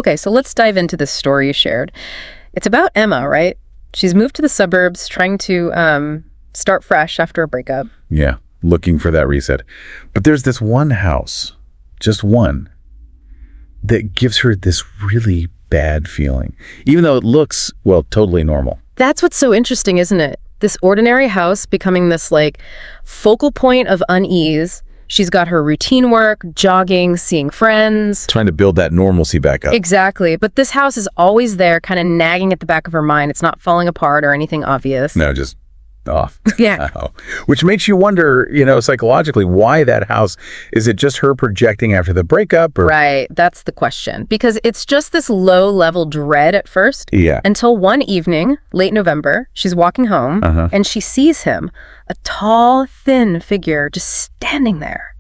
Okay, so let's dive into this story you shared. It's about Emma, right? She's moved to the suburbs, trying to start fresh after a breakup. Yeah, looking for that reset. But there's this one house, just one, that gives her this really bad feeling, even though it looks, well, totally normal. That's what's so interesting, isn't it? This ordinary house becoming this, like, focal point of unease. She's got her routine work, jogging, seeing friends. Trying to build that normalcy back up. Exactly. But this house is always there, kind of nagging at the back of her mind. It's not falling apart or anything obvious. No, just off. Yeah. Which makes you wonder, psychologically, why that house. Is it just her projecting after the breakup? Or? Right. That's the question. Because it's just this low-level dread at first. Yeah. Until one evening, late November, she's walking home, and she sees him, a tall, thin figure just standing there,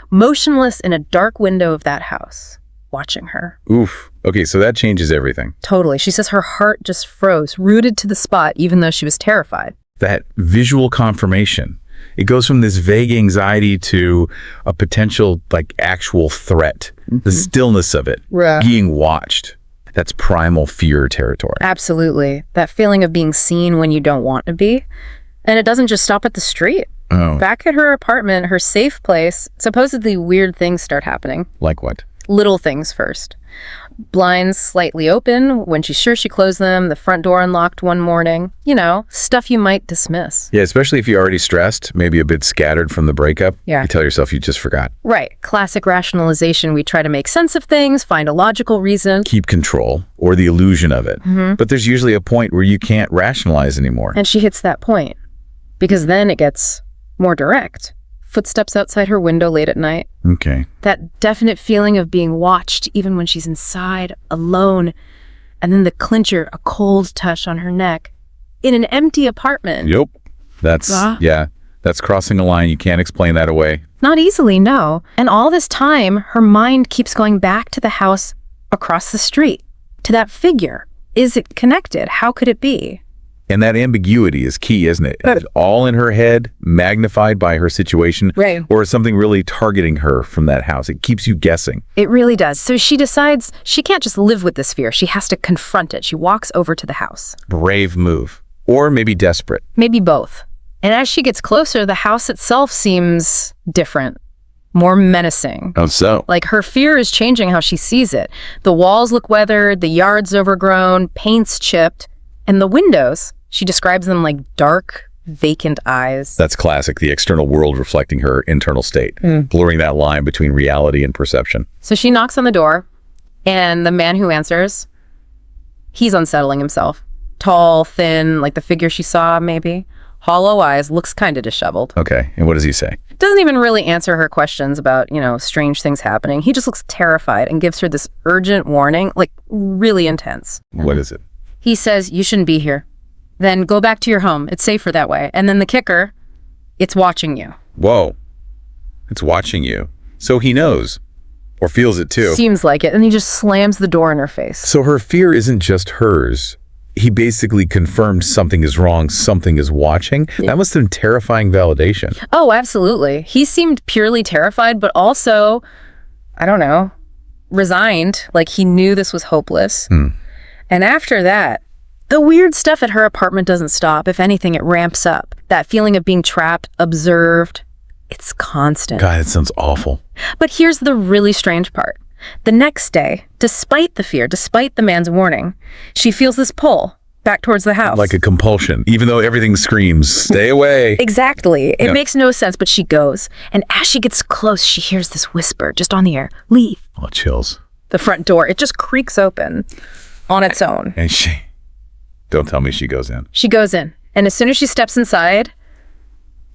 motionless in a dark window of that house, watching her. Oof. Okay, so that changes everything. Totally. She says her heart just froze, rooted to the spot, even though she was terrified. That visual confirmation. It goes from this vague anxiety to a potential, actual threat. The stillness of it, being watched. That's primal fear territory. Absolutely. That feeling of being seen when you don't want to be. And it doesn't just stop at the street. Oh. Back at her apartment, her safe place, supposedly weird things start happening. Like what? Little things first. Blinds slightly open when she's sure she closed them, the front door unlocked one morning. Stuff you might dismiss. Yeah, especially if you're already stressed, maybe a bit scattered from the breakup. Yeah. You tell yourself you just forgot. Right. Classic rationalization. We try to make sense of things, find a logical reason. Keep control, or the illusion of it. But there's usually a point where you can't rationalize anymore. And she hits that point. Because then it gets more direct. Footsteps outside her window late at night. Okay. That definite feeling of being watched even when she's inside, alone. And then the clincher, a cold touch on her neck. In an empty apartment. Yep. That's crossing a line. You can't explain that away. Not easily, no. And all this time, her mind keeps going back to the house across the street. To that figure. Is it connected? How could it be? And that ambiguity is key, isn't it? Is it all in her head, magnified by her situation? Right. Or is something really targeting her from that house? It keeps you guessing. It really does. So she decides she can't just live with this fear. She has to confront it. She walks over to the house. Brave move. Or maybe desperate. Maybe both. And as she gets closer, the house itself seems different. More menacing. Oh, so? Like her fear is changing how she sees it. The walls look weathered, the yard's overgrown, paint's chipped, and the windows, she describes them like dark, vacant eyes. That's classic, the external world reflecting her internal state, blurring that line between reality and perception. So she knocks on the door, and the man who answers, he's unsettling himself. Tall, thin, like the figure she saw, maybe. Hollow eyes, looks kind of disheveled. Okay, and what does he say? Doesn't even really answer her questions about, strange things happening. He just looks terrified and gives her this urgent warning, like really intense. What is it? He says, you shouldn't be here. Then go back to your home. It's safer that way. And then the kicker, it's watching you. Whoa. It's watching you. So he knows. Or feels it too. Seems like it. And he just slams the door in her face. So her fear isn't just hers. He basically confirmed something is wrong, something is watching. Yeah. That must have been terrifying validation. Oh, absolutely. He seemed purely terrified, but also, I don't know, resigned. Like he knew this was hopeless. And after that, the weird stuff at her apartment doesn't stop. If anything, it ramps up. That feeling of being trapped, observed, it's constant. God, it sounds awful. But here's the really strange part. The next day, despite the fear, despite the man's warning, she feels this pull back towards the house. Like a compulsion, even though everything screams, stay away. Exactly. It makes no sense, but she goes. And as she gets close, she hears this whisper just on the air, leave. Oh, chills. The front door, it just creaks open on its own. And don't tell me she goes in. She goes in. And as soon as she steps inside,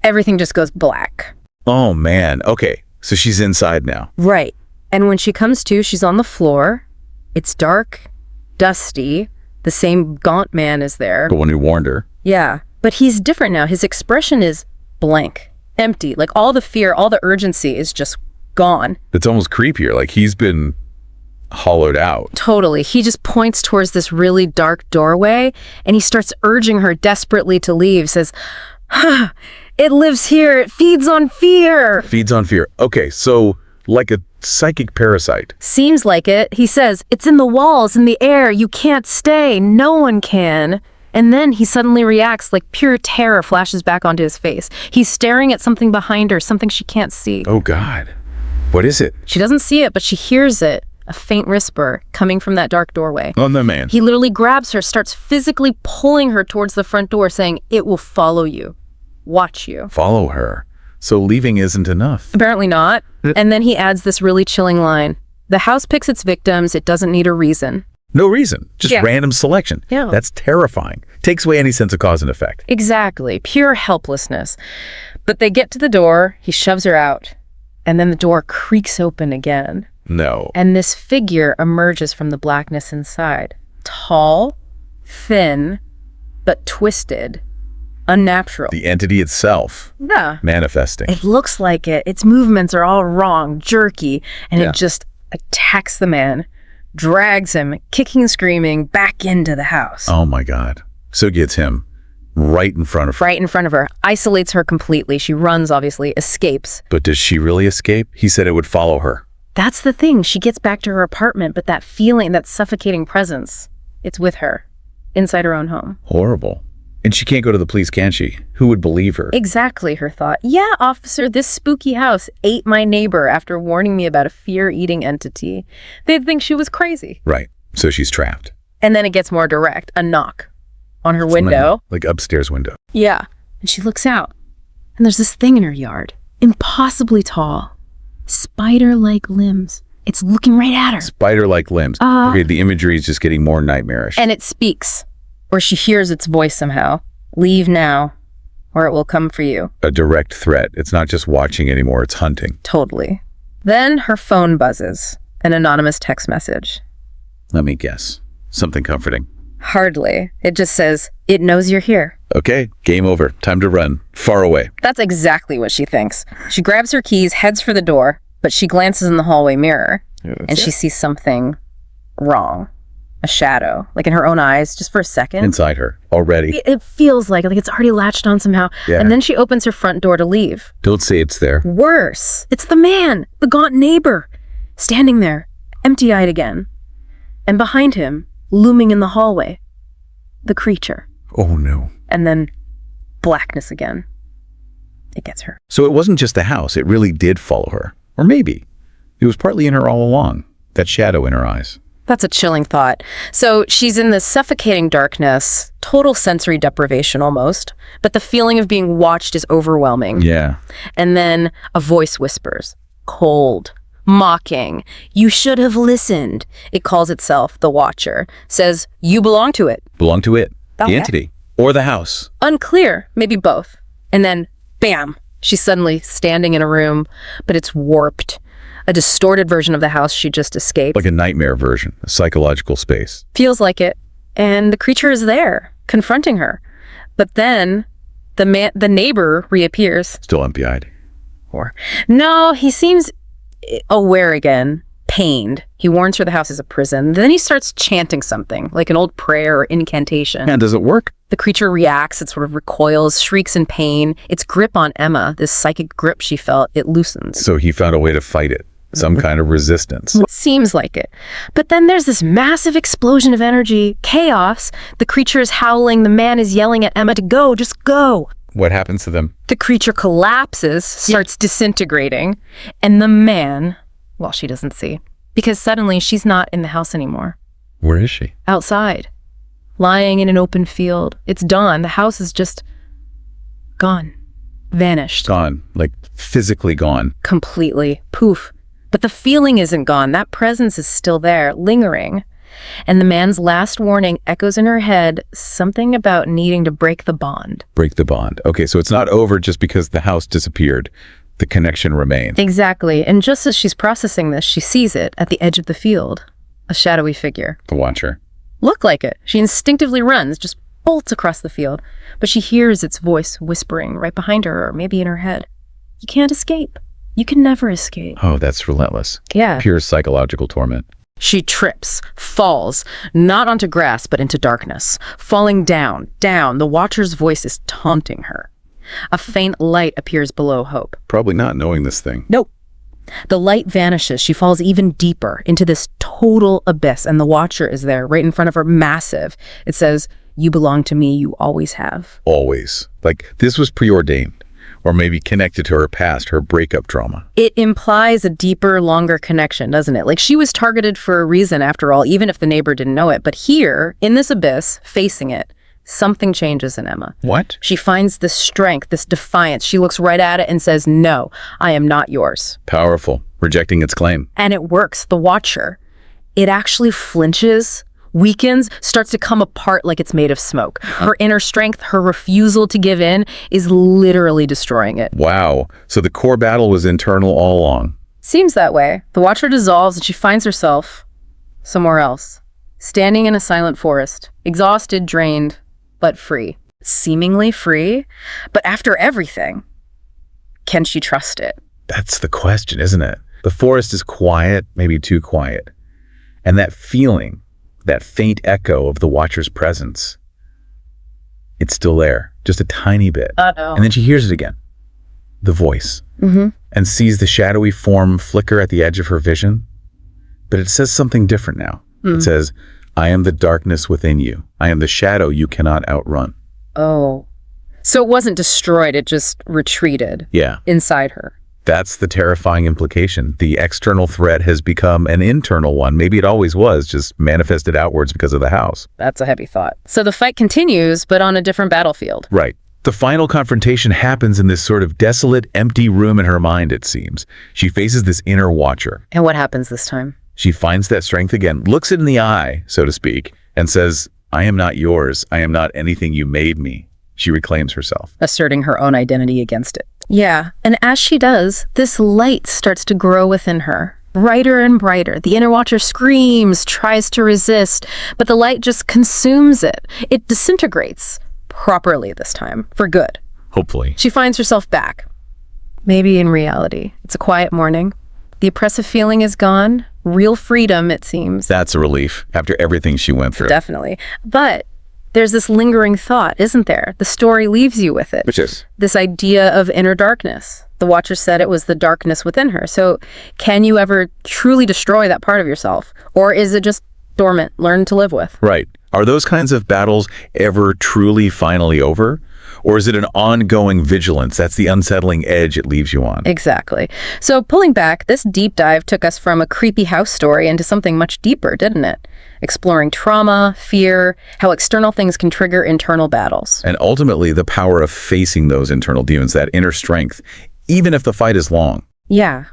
everything just goes black. Oh, man. Okay. So she's inside now. Right. And when she comes to, she's on the floor. It's dark, dusty. The same gaunt man is there. The one who warned her. Yeah. But he's different now. His expression is blank, empty. Like all the fear, all the urgency is just gone. It's almost creepier. Like he's been hollowed out. Totally. He just points towards this really dark doorway and he starts urging her desperately to leave. Says, it lives here. It feeds on fear. Feeds on fear. Okay, so like a psychic parasite. Seems like it. He says, it's in the walls, in the air. You can't stay. No one can. And then he suddenly reacts like pure terror flashes back onto his face. He's staring at something behind her, something she can't see. Oh, God. What is it? She doesn't see it, but she hears it. A faint whisper coming from that dark doorway. On the man. He literally grabs her, starts physically pulling her towards the front door, saying, it will follow you. Watch you. Follow her. So leaving isn't enough. Apparently not. And then he adds this really chilling line. The house picks its victims. It doesn't need a reason. No reason. Just random selection. Yeah. That's terrifying. Takes away any sense of cause and effect. Exactly. Pure helplessness. But they get to the door. He shoves her out. And then the door creaks open again. No. And this figure emerges from the blackness inside. Tall, thin, but twisted, unnatural. The entity itself. Yeah. Manifesting. It looks like it. Its movements are all wrong, jerky, and it just attacks the man, drags him, kicking and screaming, back into the house. Oh my God. So gets him right in front of her. Right in front of her. Isolates her completely. She runs, obviously, escapes. But does she really escape? He said it would follow her. That's the thing. She gets back to her apartment, but that feeling, that suffocating presence, it's with her, inside her own home. Horrible. And she can't go to the police, can she? Who would believe her? Exactly, her thought. Yeah, officer, this spooky house ate my neighbor after warning me about a fear-eating entity. They'd think she was crazy. Right. So she's trapped. And then it gets more direct. A knock on her window. Like upstairs window. Yeah. And she looks out. And there's this thing in her yard. Impossibly tall. Spider-like limbs. It's looking right at her. Spider-like limbs. Okay, the imagery is just getting more nightmarish. And it speaks. Or she hears its voice somehow. Leave now, or it will come for you. A direct threat. It's not just watching anymore, it's hunting. Totally. Then her phone buzzes. An anonymous text message. Let me guess. Something comforting. Hardly. It just says, it knows you're here. Okay, game over. Time to run. Far away. That's exactly what she thinks. She grabs her keys, heads for the door, but she glances in the hallway mirror, and she sees something wrong. A shadow, like in her own eyes, just for a second. Inside her, already. It feels like it's already latched on somehow. Yeah. And then she opens her front door to leave. Don't say it's there. Worse. It's the man, the gaunt neighbor, standing there, empty-eyed again. And behind him, looming in the hallway, the creature. Oh, no. And then blackness again. It gets her. So it wasn't just the house. It really did follow her. Or maybe. It was partly in her all along. That shadow in her eyes. That's a chilling thought. So she's in this suffocating darkness, total sensory deprivation almost, but the feeling of being watched is overwhelming. Yeah. And then a voice whispers, cold, mocking, you should have listened. It calls itself the Watcher, says you belong to it. Belong to it. Okay. The entity. Or the house. Unclear, maybe both. And then, bam, she's suddenly standing in a room, but it's warped. A distorted version of the house she just escaped. Like a nightmare version, a psychological space. Feels like it. And the creature is there, confronting her. But then the neighbor reappears. Still empty-eyed. Or no, he seems aware again, pained. He warns her the house is a prison. Then he starts chanting something, like an old prayer or incantation. And does it work? The creature reacts, it sort of recoils, shrieks in pain. Its grip on Emma, this psychic grip she felt, it loosens. So he found a way to fight it. Some kind of resistance. Seems like it. But then there's this massive explosion of energy, chaos. The creature is howling. The man is yelling at Emma to go, just go. What happens to them? The creature collapses, starts disintegrating. And the man, well, she doesn't see. Because suddenly she's not in the house anymore. Where is she? Outside. Lying in an open field. It's dawn. The house is just gone. Vanished. Gone. Like physically gone. Completely. Poof. But the feeling isn't gone. That presence is still there, lingering. And the man's last warning echoes in her head, something about needing to break the bond. Break the bond. Okay, so it's not over just because the house disappeared. The connection remains. Exactly. And just as she's processing this, she sees it at the edge of the field. A shadowy figure. The Watcher. Look like it. She instinctively runs, just bolts across the field. But she hears its voice whispering right behind her, or maybe in her head. You can't escape. You can never escape. Oh, that's relentless. Yeah. Pure psychological torment. She trips, falls, not onto grass, but into darkness. Falling down. The Watcher's voice is taunting her. A faint light appears below Hope. Probably not knowing this thing. Nope. The light vanishes. She falls even deeper into this total abyss, and the Watcher is there, right in front of her, massive. It says, "You belong to me, you always have." Always. Like, this was preordained, or maybe connected to her past, her breakup trauma. It implies a deeper, longer connection, doesn't it? Like, she was targeted for a reason, after all, even if the neighbor didn't know it. But here, in this abyss, facing it, something changes in Emma. What? She finds this strength, this defiance. She looks right at it and says, "No, I am not yours." Powerful. Rejecting its claim. And it works. The Watcher, it actually flinches, weakens, starts to come apart like it's made of smoke. Her inner strength, her refusal to give in, is literally destroying it. Wow. So the core battle was internal all along. Seems that way. The Watcher dissolves and she finds herself somewhere else, standing in a silent forest, exhausted, drained, but free. Seemingly free, but after everything, can she trust it? That's the question, isn't it? The forest is quiet, maybe too quiet. And that feeling, that faint echo of the Watcher's presence, it's still there, just a tiny bit. Oh, no. And then she hears it again, the voice, and sees the shadowy form flicker at the edge of her vision. But it says something different now. It says, "I am the darkness within you. I am the shadow you cannot outrun." Oh. So it wasn't destroyed, it just retreated inside her. That's the terrifying implication. The external threat has become an internal one. Maybe it always was, just manifested outwards because of the house. That's a heavy thought. So the fight continues, but on a different battlefield. Right. The final confrontation happens in this sort of desolate, empty room in her mind, it seems. She faces this inner Watcher. And what happens this time? She finds that strength again, looks it in the eye, so to speak, and says, "I am not yours. I am not anything you made me." She reclaims herself. Asserting her own identity against it. Yeah, and as she does, this light starts to grow within her. Brighter and brighter. The inner Watcher screams, tries to resist, but the light just consumes it. It disintegrates. Properly this time. For good. Hopefully. She finds herself back. Maybe in reality. It's a quiet morning. The oppressive feeling is gone. Real freedom, it seems. That's a relief after everything she went through. Definitely. But there's this lingering thought, isn't there? The story leaves you with it. Which is? This idea of inner darkness. The Watcher said it was the darkness within her. So can you ever truly destroy that part of yourself? Or is it just dormant, learn to live with? Right. Are those kinds of battles ever truly finally over? Or is it an ongoing vigilance? That's the unsettling edge it leaves you on. Exactly. So pulling back, this deep dive took us from a creepy house story into something much deeper, didn't it? Exploring trauma, fear, how external things can trigger internal battles. And ultimately, the power of facing those internal demons, that inner strength, even if the fight is long. Yeah.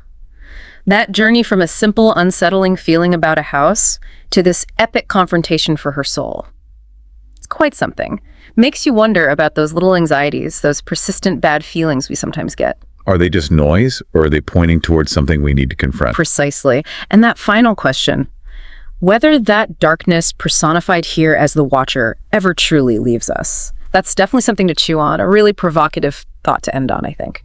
That journey from a simple, unsettling feeling about a house to this epic confrontation for her soul. It's quite something. Makes you wonder about those little anxieties, those persistent bad feelings we sometimes get. Are they just noise, or are they pointing towards something we need to confront? Precisely. And that final question, whether that darkness personified here as the Watcher ever truly leaves us. That's definitely something to chew on, a really provocative thought to end on, I think.